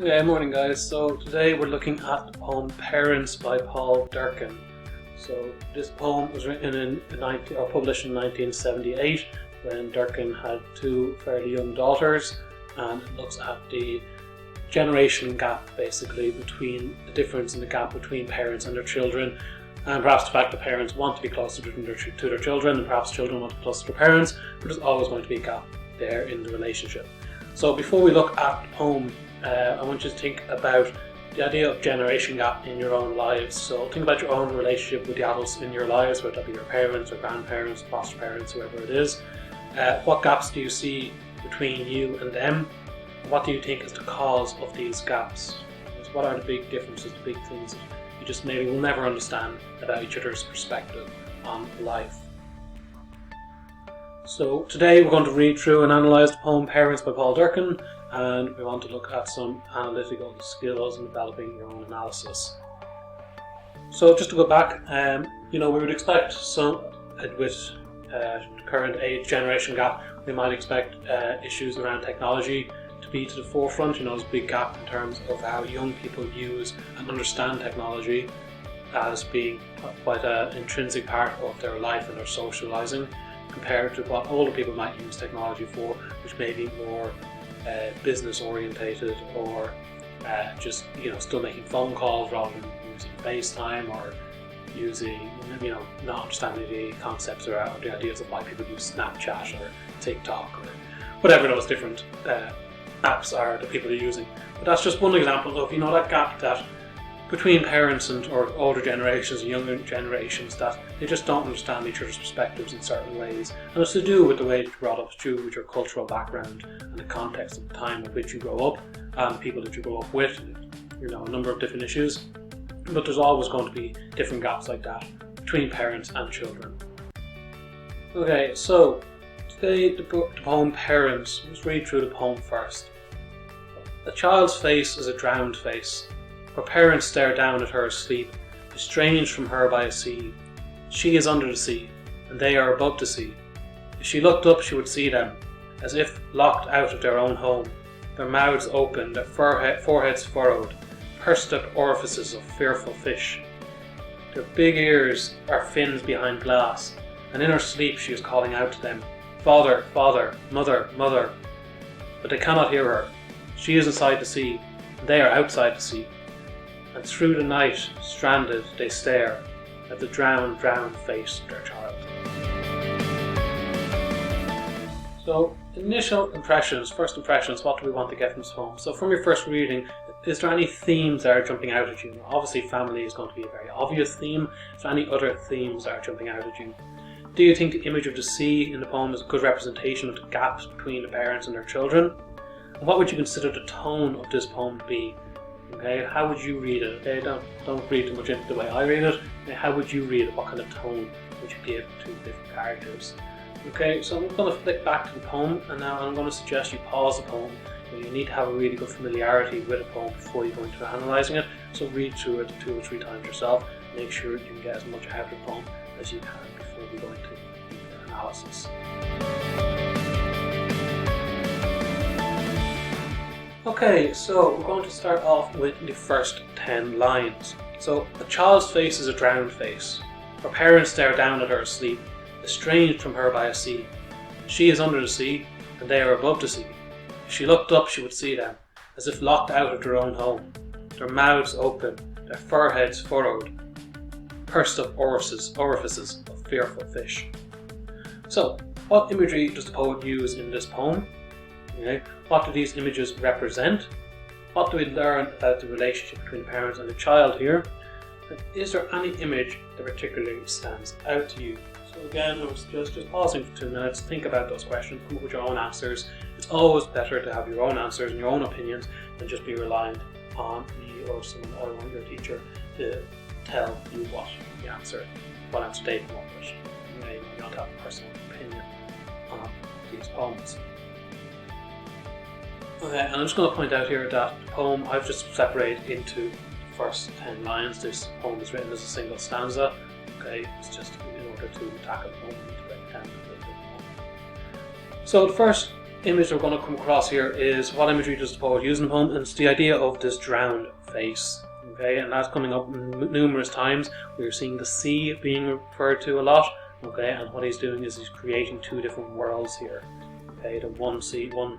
Okay, morning guys. So today we're looking at the poem Parents by Paul Durcan. So this poem was written published in 1978 when Durcan had two fairly young daughters, and it looks at the generation gap basically between the difference in the gap between parents and their children, and perhaps the fact that parents want to be closer to their children and perhaps children want to be closer to their parents, but there's always going to be a gap there in the relationship. So before we look at the poem, I want you to think about the idea of generation gap in your own lives. So think about your own relationship with the adults in your lives, whether that be your parents or grandparents, foster parents, whoever it is. What gaps do you see between you and them? What do you think is the cause of these gaps? What are the big differences, the big things that you just maybe will never understand about each other's perspective on life? So today we're going to read through and analyse the poem Parents by Paul Durcan, and we want to look at some analytical skills in developing your own analysis. So just to go back, we would expect some, with current age generation gap, we might expect issues around technology to be to the forefront. There's a big gap in terms of how young people use and understand technology as being quite an intrinsic part of their life and their socialising, compared to what older people might use technology for, which may be more business orientated, or just still making phone calls rather than using FaceTime, or using not understanding the concepts or the ideas of why people use Snapchat or TikTok or whatever those different apps are that people are using. But that's just one example of that gap that between parents or older generations and younger generations, that they just don't understand each other's perspectives in certain ways. And it's to do with the way that you're brought up, it's to do with your cultural background and the context of the time in which you grow up and the people that you grow up with, a number of different issues. But there's always going to be different gaps like that between parents and children. Okay, so today the poem Parents. Let's read through the poem first. A child's face is a drowned face. Her parents stare down at her asleep, estranged from her by a sea. She is under the sea, and they are above the sea. If she looked up, she would see them, as if locked out of their own home, their mouths open, their foreheads furrowed, pursed up orifices of fearful fish. Their big ears are fins behind glass, and in her sleep she is calling out to them, Father, Father, Mother, Mother. But they cannot hear her. She is inside the sea, and they are outside the sea. And through the night, stranded, they stare at the drowned face of their child. So, first impressions, what do we want to get from this poem? So from your first reading, is there any themes that are jumping out at you? Obviously family is going to be a very obvious theme. Is there any other themes that are jumping out at you? Do you think the image of the sea in the poem is a good representation of the gaps between the parents and their children? And what would you consider the tone of this poem to be? Okay, how would you read it? Okay, don't read too much into the way I read it. Okay, how would you read it? What kind of tone would you give to different characters? Okay, so I'm going to flick back to the poem, and now I'm going to suggest you pause the poem. You need to have a really good familiarity with a poem before you go into analysing it. So read through it 2 or 3 times yourself. Make sure you can get as much out of the poem as you can before we go into the analysis. Okay, so we're going to start off with the first 10 lines. So, a child's face is a drowned face. Her parents stare down at her asleep, estranged from her by a sea. She is under the sea, and they are above the sea. If she looked up, she would see them, as if locked out of their own home, their mouths open, their foreheads furrowed, pursed up orifices of fearful fish. So, what imagery does the poet use in this poem? Okay. What do these images represent? What do we learn about the relationship between the parents and the child here? And is there any image that particularly stands out to you? So again, I was just pausing for 2 minutes, think about those questions, come up with your own answers. It's always better to have your own answers and your own opinions than just be reliant on me or someone or your teacher to tell you what answer they come up with. You don't have a personal opinion on these poems. Okay, and I'm just going to point out here that the poem I've just separated into the first 10 lines. This poem is written as a single stanza. Okay, it's just in order to tackle the poem, we need to break it down a little bit more. So the first image that we're going to come across here is what imagery does the poet use in the poem, and it's the idea of this drowned face. Okay, and that's coming up numerous times. We're seeing the sea being referred to a lot. Okay, and what he's doing is he's creating two different worlds here. Okay, the one sea, one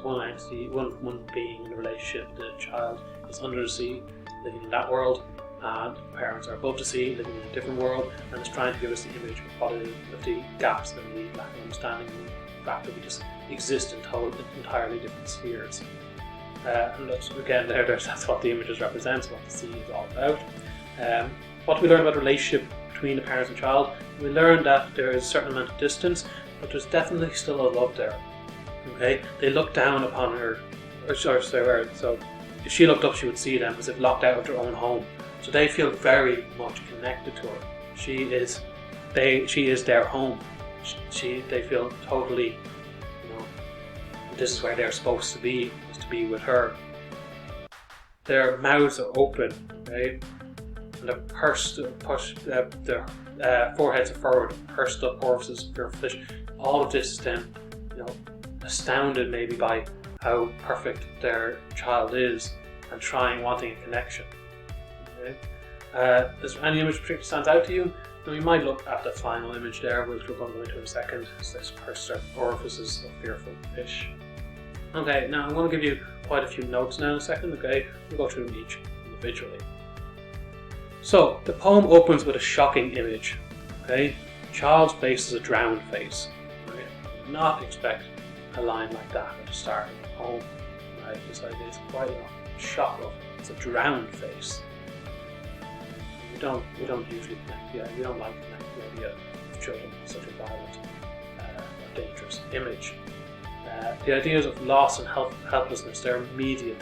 entity, one being in a relationship. The child is under the sea, living in that world, and parents are above the sea, living in a different world. And it's trying to give us the image of what is of the gaps and the lack of understanding, and the fact that we just exist in entirely different spheres. And that's, again, that's what the images represents, what the sea is all about. What we learn about the relationship between the parents and child, we learn that there is a certain amount of distance, but there's definitely still a love there. Okay, they look down upon her, so if she looked up, she would see them as if locked out of their own home. So they feel very much connected to her. She is their home. They feel totally, this is where they're supposed to be, is to be with her. Their mouths are open, okay, and their foreheads are furrowed, pursed up orifices, fearful fish. All of this is then, astounded maybe by how perfect their child is, and wanting a connection. Okay. Is there any image particularly stands out to you? Then we might look at the final image there, which we're going to go into in a second. It's this pursed up orifices of fearful fish. Okay, now I'm going to give you quite a few notes now in a second. Okay, we'll go through them each individually. So the poem opens with a shocking image. Okay, child's face is a drowned face. Right? Do not expect a line like that at the start of the poem. Right? This idea is quite a shock of it's a drowned face. We don't usually connect. We don't like to connect the idea of children with such a violent or dangerous image. The ideas of loss and helplessness, they're immediate.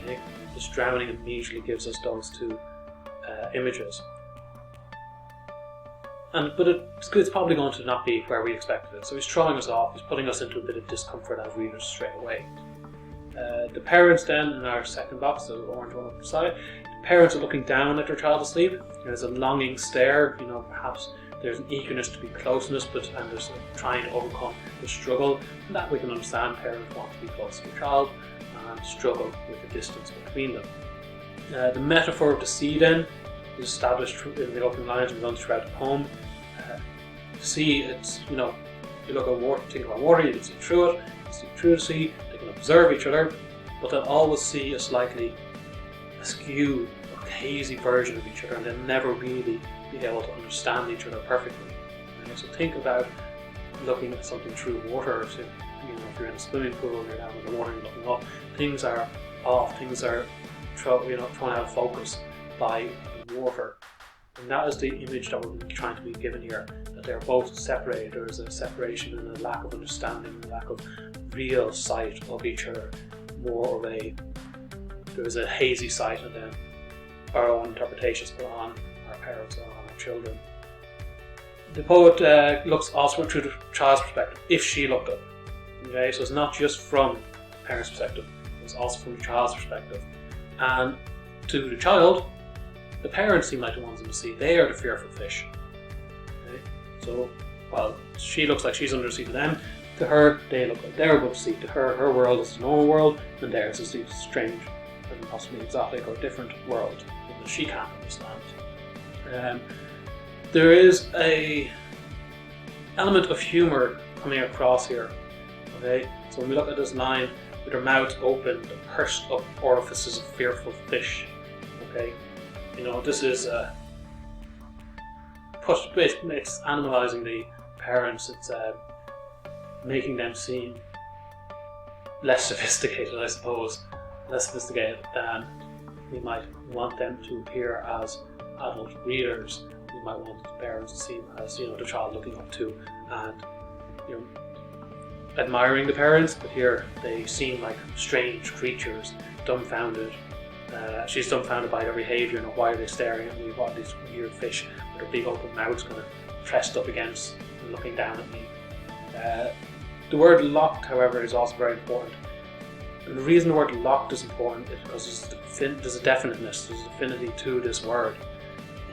Okay? This drowning immediately gives us those two images. But it's probably going to not be where we expected it. So he's throwing us off, he's putting us into a bit of discomfort as readers straight away. The parents then, in our second box, the orange one up the side, the parents are looking down at their child asleep. There's a longing stare, perhaps there's an eagerness to be closeness, and there's trying to overcome the struggle. And that we can understand. Parents want to be close to their child and struggle with the distance between them. The metaphor of the sea then is established in the opening lines and runs throughout the poem. Sea, it's, you look at water, think about water, you can see through it, you can see through the sea, they can observe each other, but they'll always see a slightly askew, hazy version of each other, and they'll never really be able to understand each other perfectly. So think about looking at something through water. So, if you're in a swimming pool and you're down in the water and you're looking up, things are off, things are thrown out of focus by the water. And that is the image that we're trying to be given here, that they're both separated. There is a separation and a lack of understanding, a lack of real sight of each other. There is a hazy sight, and then our own interpretations put on our parents or on our children. The poet looks also through the child's perspective, if she looked up. Okay, so it's not just from the parent's perspective, it's also from the child's perspective. And to the child, the parents seem like the ones in the sea. They are the fearful fish. Okay? So, while she looks like she's under the sea to them, to her, they look like they're above the sea. To her world is the normal world, and theirs is the strange and possibly exotic or different world that she can't understand. There is a element of humour coming across here. Okay, so when we look at this line, with her mouth open, the pursed up orifices of fearful fish. Okay, this is it's animalising the parents. It's making them seem less sophisticated, I suppose, less sophisticated than we might want them to appear as adult readers. We might want the parents to seem as the child looking up to and admiring the parents, but here they seem like strange creatures, dumbfounded. She's dumbfounded by their behaviour. Why are they staring at me? What are these weird fish with their big open mouths kind of pressed up against and looking down at me? The word locked, however, is also very important. And the reason the word locked is important is because there's a definiteness, there's a affinity to this word.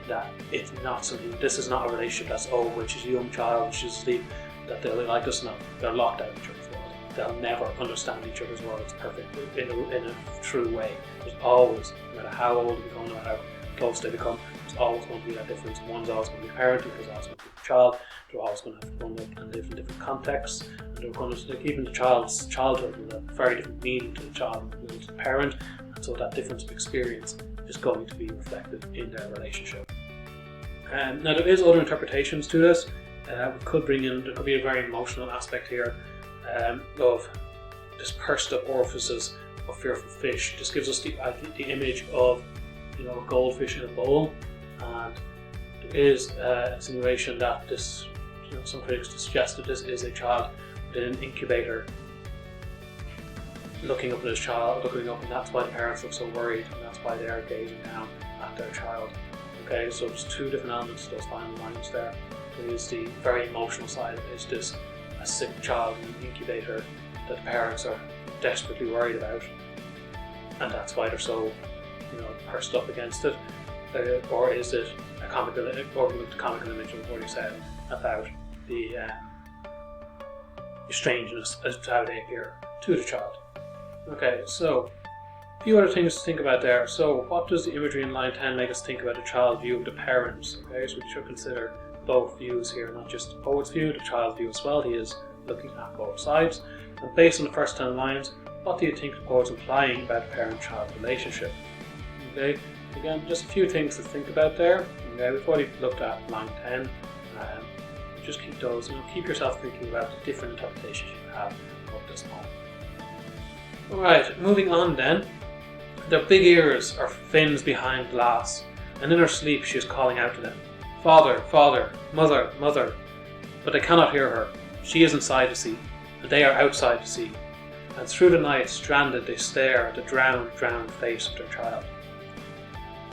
That it's not something, this is not a relationship that's, when she's a young child, she's asleep, that they'll like this or not, they're locked out of each other's world. They'll never understand each other's worlds perfectly in a true way. There's always, no matter how old they become, no matter how close they become, there's always going to be that difference. One's always going to be a parent, there's always going to be a child, they're always going to have to grow up and live in different contexts, and they're going to, like, even the child's childhood will have very different meaning to the child and to the parent, and so that difference of experience is going to be reflected in their relationship. Now there is other interpretations to this. We could bring in, there could be a very emotional aspect here of this pursed up orifices of fearful fish. This gives us the image of, you know, a goldfish in a bowl, and there is an insinuation that this, you know, some critics suggest that this is a child in an incubator looking up at his child, and that's why the parents look so worried, and that's why they are gazing down at their child. Okay, so there's two different elements to those final lines there. There is the very emotional side, it's this a sick child in an incubator that the parents are desperately worried about, and that's why they're so, you know, pursed up against it. Or is it a comical image of what you said about the strangeness as to how they appear to the child? Okay, so a few other things to think about there. So what does the imagery in line 10 make us think about the child view of the parents? Okay, so we should consider both views here, not just the poet's view, the child's view as well. He is looking at both sides. And based on the first 10 lines, what do you think the poet's implying about the parent-child relationship? Okay, again, just a few things to think about there. Okay, we've already looked at line 10. Just keep those, you know, keep yourself thinking about the different interpretations you have of this poem. Alright, moving on then. Their big ears are fins behind glass, and in her sleep she is calling out to them, "Father, father, mother, mother." But they cannot hear her. She is inside the sea, and they are outside the sea. And through the night, stranded, they stare at the drowned face of their child.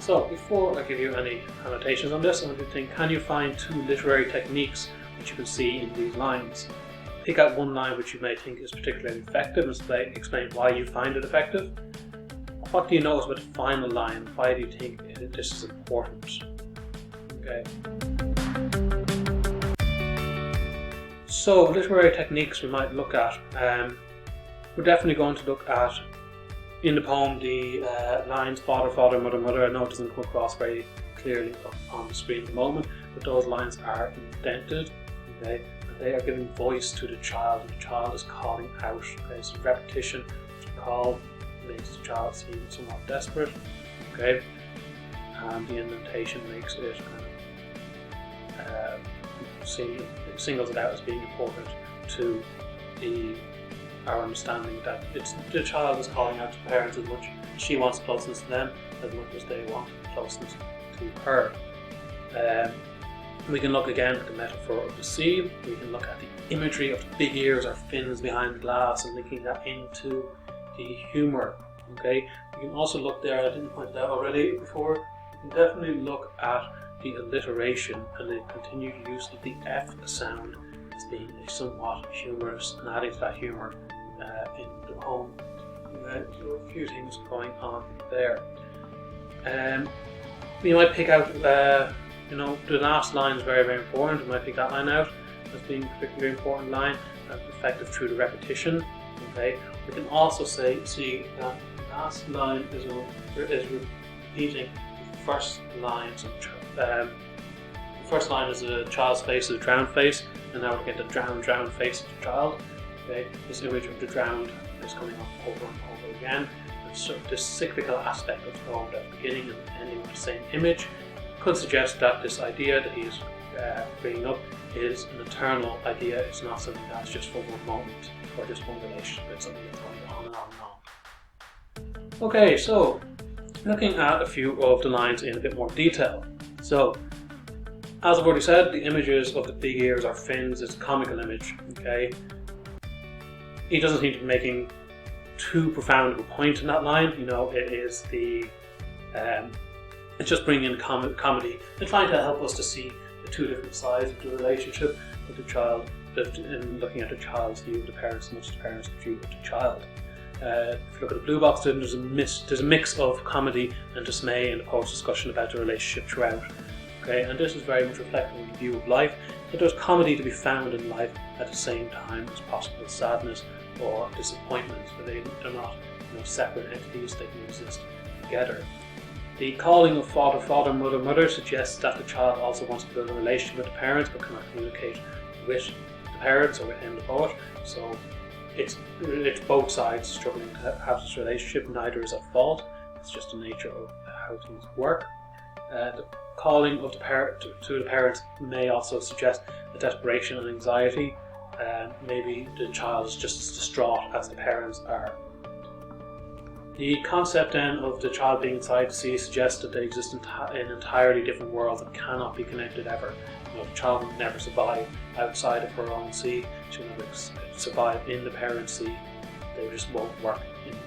So, before I give you any annotations on this, I want you to think, can you find two literary techniques which you can see in these lines? Pick out one line which you may think is particularly effective and explain why you find it effective. What do you notice about the final line? Why do you think this is important? Okay. So, literary techniques we might look at. We're definitely going to look at, in the poem, the lines father, father, mother, mother. I know it doesn't come across very clearly up on the screen at the moment, but those lines are indented. Okay, and they are giving voice to the child, and the child is calling out. Okay, so repetition to call makes the child seem somewhat desperate. Okay, and the indentation makes it singles it out as being important to our understanding that the child is calling out to parents as much as she wants closeness to them as much as they want closeness to her. We can look again at the metaphor of the sea. We can look at the imagery of the big ears or fins behind the glass and linking that into the humour. Okay, we can also look there, I didn't point it out already before, we can definitely look at the alliteration and the continued use of the F sound as being a somewhat humorous and adding to that humour in the poem. So a few things going on there. We might pick out, you know, the last line is very, very important. We might pick that line out as being a particularly important line, effective through the repetition. Okay, we can also see that the last line is repeating the first lines. The first line is a child's face, is a drowned face, and now we're getting the drowned face of the child. Okay, this image of the drowned is coming up over and over again. And so this cyclical aspect of the poem, at the beginning and ending with the same image, could suggest that this idea that he's bringing up is an eternal idea. It's not something that's just for one moment or just one relationship. It's something that's going on and on and on. Okay, so looking at a few of the lines in a bit more detail. So, as I've already said, the images of the big ears or fins is a comical image. Okay, he doesn't seem to be making too profound of a point in that line. You know, it is the it's just bringing in comedy and trying to help us to see the two different sides of the relationship with the child, and looking at the child's view of the parents and the parents' view of the child. If you look at the blue box, then there's a mix of comedy and dismay in the poet's discussion about the relationship throughout. Okay, and this is very much reflecting on the view of life, that there's comedy to be found in life at the same time as possible sadness or disappointment, that they're not separate entities, they can exist together. The calling of father, father, mother, mother suggests that the child also wants to build a relationship with the parents but cannot communicate with the parents or within the poet. So it's both sides struggling to have this relationship. Neither is at fault. It's just the nature of how things work. The calling of the to the parents may also suggest a desperation and anxiety. Maybe the child is just as distraught as the parents are. The concept then of the child being inside the sea suggests that they exist in entirely different worlds that cannot be connected ever. The child will never survive outside of her own sea. She will never survive in the parent sea. They just won't work.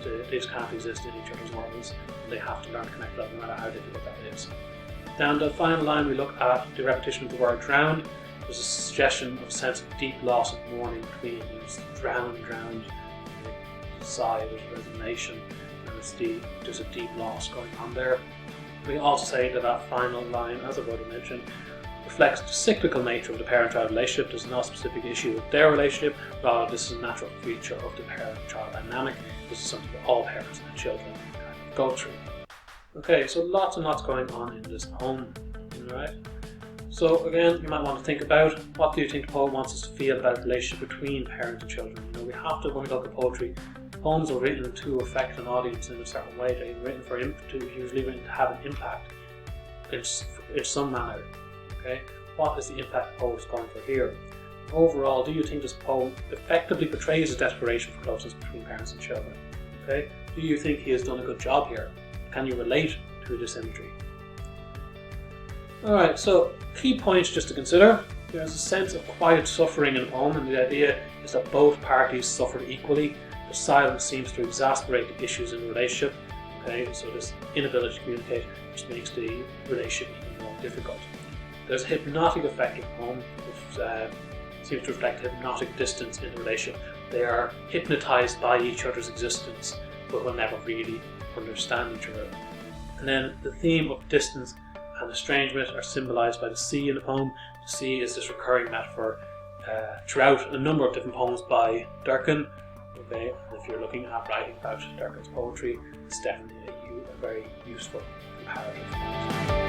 They just can't exist in each other's worlds, and they have to learn to connect that no matter how difficult that is. Down the final line, we look at the repetition of the word drowned. There's a suggestion of a sense of deep loss and mourning between these drowned, a sigh, there's resignation. There's a deep loss going on there. We also say that that final line, as I've already mentioned, reflects the cyclical nature of the parent-child relationship. There's no specific issue with their relationship, rather this is a natural feature of the parent-child dynamic. This is something that all parents and children kind of go through. Okay, so lots and lots going on in this poem, right? So again, you might want to think about, what do you think the poet wants us to feel about the relationship between parent and children? We have to, when we look at poetry, poems are written to affect an audience in a certain way. They're written usually written to have an impact in some manner. Okay, what is the impact the poet is going for here? Overall, do you think this poem effectively portrays a desperation for closeness between parents and children? Okay, do you think he has done a good job here? Can you relate to this imagery? Alright, so key points just to consider. There's a sense of quiet suffering in the poem, and the idea is that both parties suffer equally. The silence seems to exacerbate the issues in the relationship. Okay, so this inability to communicate just makes the relationship even more difficult. There's a hypnotic effect of the poem, which seems to reflect hypnotic distance in the relationship. They are hypnotized by each other's existence, but will never really understand each other. And then the theme of distance and estrangement are symbolized by the sea in the poem. The sea is this recurring metaphor throughout a number of different poems by Durcan. Okay, and if you're looking at writing about Durcan's poetry, it's definitely a very useful comparative.